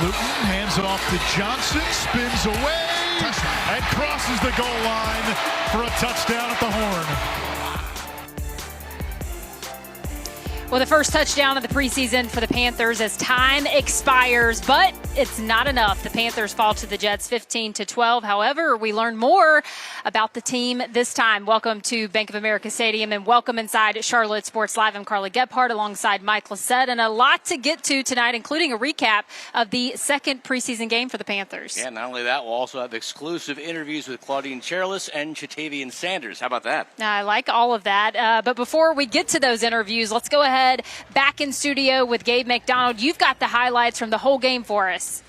Luton hands it off to Johnson, spins away, and crosses the goal line for a touchdown at the horn. Well, the first touchdown of the preseason for the Panthers as time expires, but it's not enough. The Panthers fall to the Jets 15-12. However, we learn more about the team this time. Welcome to Bank of America Stadium and welcome inside Charlotte Sports Live. I'm Carla Gephardt alongside Mike Lissette, and a lot to get to tonight, including a recap of the second preseason game for the Panthers. Yeah, not only that, we'll also have exclusive interviews with Claudine Cherlis and Chatavian Sanders. How about that? I like all of that. But before we get to those interviews, let's go ahead back in studio with Gabe McDonald. You've got the highlights from the whole game for us.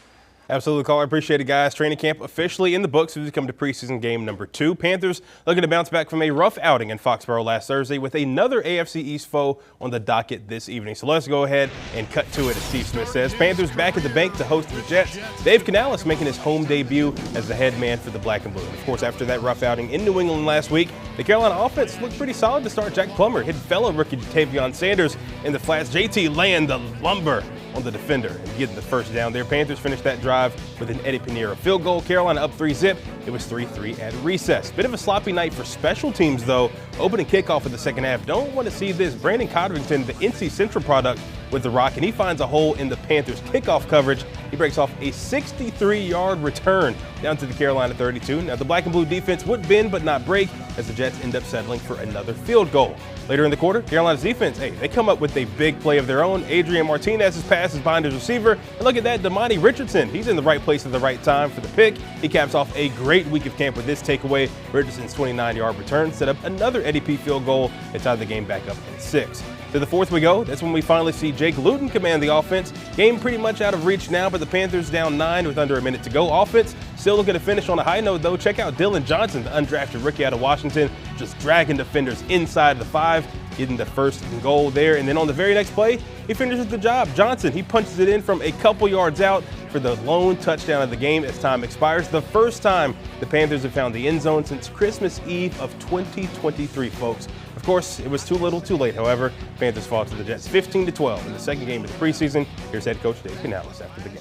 Absolutely, Carl. I appreciate it, guys. Training camp officially in the books as we come to preseason game number 2. Panthers looking to bounce back from a rough outing in Foxborough last Thursday with another AFC East foe on the docket this evening. So let's go ahead and cut to it, as Steve Smith says. Panthers back at the bank to host the Jets. Dave Canales making his home debut as the head man for the Black and Blue. And of course, after that rough outing in New England last week, the Carolina offense looked pretty solid to start. Jack Plummer hit fellow rookie Chatavian Sanders in the flats. JT laying the lumber on the defender and getting the first down there. Panthers finished that drive with an Eddie Pinheiro field goal. Carolina up 3-zip. It was 3-3 at recess. Bit of a sloppy night for special teams, though. Opening kickoff of the second half. Don't want to see this. Brandon Codrington, the NC Central product, with the rock, and he finds a hole in the Panthers' kickoff coverage. He breaks off a 63-yard return down to the Carolina 32. Now, the Black and Blue defense would bend but not break as the Jets end up settling for another field goal. Later in the quarter, Carolina's defense, they come up with a big play of their own. Adrian Martinez's pass is behind his receiver. And look at that, Damani Richardson. He's in the right place at the right time for the pick. He caps off a great week of camp with this takeaway. Richardson's 29-yard return set up another Eddie P field goal and tied the game back up at 6. To the fourth we go. That's when we finally see Jake Luton command the offense. Game pretty much out of reach now, but the Panthers down 9 with under a minute to go. Offense still looking to finish on a high note, though. Check out Dylan Johnson, the undrafted rookie out of Washington, just dragging defenders inside the 5, getting the first and goal there. And then on the very next play, he finishes the job. Johnson, he punches it in from a couple yards out for the lone touchdown of the game as time expires. The first time the Panthers have found the end zone since Christmas Eve of 2023, folks. Of course, it was too little too late, however. Panthers fall to the Jets 15-12 in the second game of the preseason. Here's head coach Dave Canales after the game.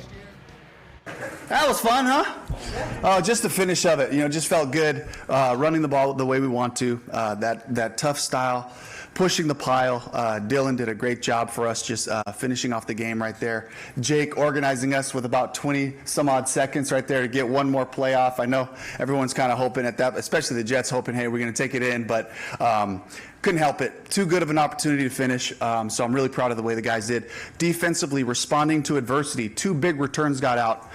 That was fun, huh? Just the finish of it, just felt good. Running the ball the way we want to, that tough style, pushing the pile. Dylan did a great job for us, just finishing off the game right there. Jake organizing us with about 20 some odd seconds right there to get one more play off. I know everyone's kind of hoping at that, especially the Jets hoping, hey, we're going to take it in, but couldn't help it. Too good of an opportunity to finish, so I'm really proud of the way the guys did. Defensively responding to adversity. 2 big returns got out,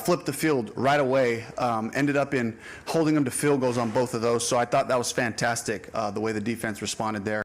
flipped the field right away, ended up in holding them to field goals on both of those, so I thought that was fantastic, the way the defense responded there.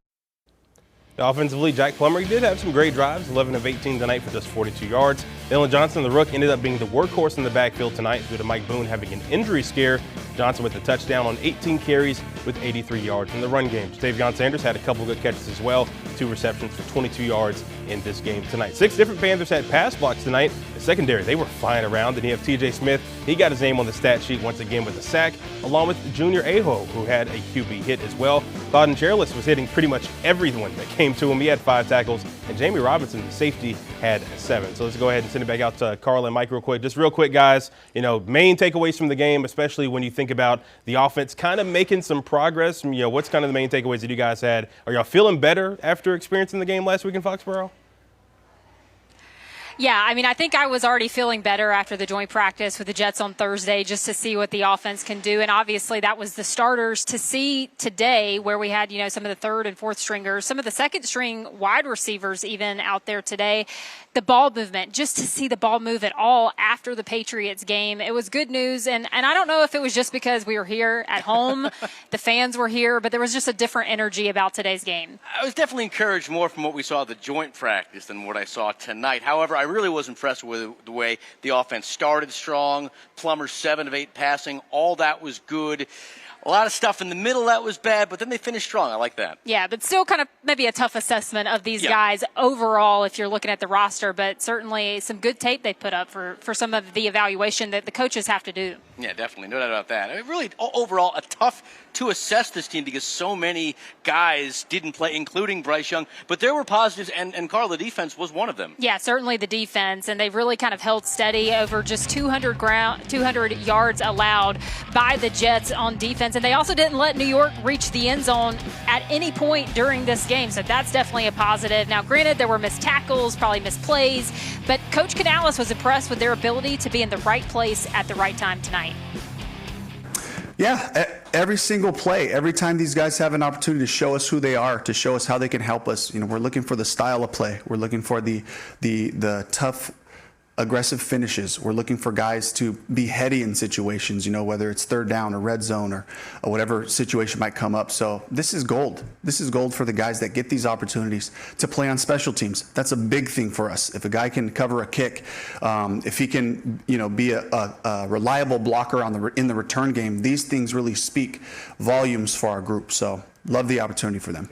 Offensively, Jack Plummer did have some great drives, 11 of 18 tonight for just 42 yards. Dylan Johnson, the rook, ended up being the workhorse in the backfield tonight due to Mike Boone having an injury scare. Johnson with a touchdown on 18 carries with 83 yards in the run game. Chatavian Sanders had a couple good catches as well, 2 receptions for 22 yards in this game tonight. 6 different Panthers had pass blocks tonight. The secondary, they were flying around. Then you have TJ Smith. He got his name on the stat sheet once again with a sack, along with Junior Aho, who had a QB hit as well. Claudine Cherlis was hitting pretty much everyone that came to him. He had 5 tackles, and Jamie Robinson, the safety, had 7. So let's go ahead and send it back out to Carl and Mike real quick. Just real quick, guys, main takeaways from the game, especially when you think about the offense kind of making some progress. What's kind of the main takeaways that you guys had? Are y'all feeling better after experiencing the game last week in Foxborough? Yeah, I think I was already feeling better after the joint practice with the Jets on Thursday just to see what the offense can do. And obviously that was the starters. To see today where we had, some of the third and fourth stringers, some of the second string wide receivers even out there today, the ball movement, just to see the ball move at all after the Patriots game. It was good news. And I don't know if it was just because we were here at home, the fans were here, but there was just a different energy about today's game. I was definitely encouraged more from what we saw at the joint practice than what I saw tonight. However, I really was impressed with the way the offense started strong. Plummer 7 of 8 passing. All that was good. A lot of stuff in the middle that was bad, but then they finished strong. I like that. Yeah, but still kind of maybe a tough assessment of these guys overall if you're looking at the roster, but certainly some good tape they put up for some of the evaluation that the coaches have to do. Yeah, definitely. No doubt about that. Really, overall, a tough to assess this team because so many guys didn't play, including Bryce Young. But there were positives, and Carl, the defense was one of them. Yeah, certainly the defense, and they've really kind of held steady over just 200 yards allowed by the Jets on defense. And they also didn't let New York reach the end zone at any point during this game, so that's definitely a positive. Now, granted, there were missed tackles, probably missed plays, but Coach Canales was impressed with their ability to be in the right place at the right time tonight. Yeah, every single play, every time these guys have an opportunity to show us who they are, to show us how they can help us, we're looking for the style of play. We're looking for the tough, aggressive finishes. We're looking for guys to be heady in situations, whether it's third down or red zone or whatever situation might come up. So this is gold. This is gold for the guys that get these opportunities to play on special teams. That's a big thing for us. If a guy can cover a kick, if he can, be a reliable blocker in the return game, these things really speak volumes for our group. So love the opportunity for them.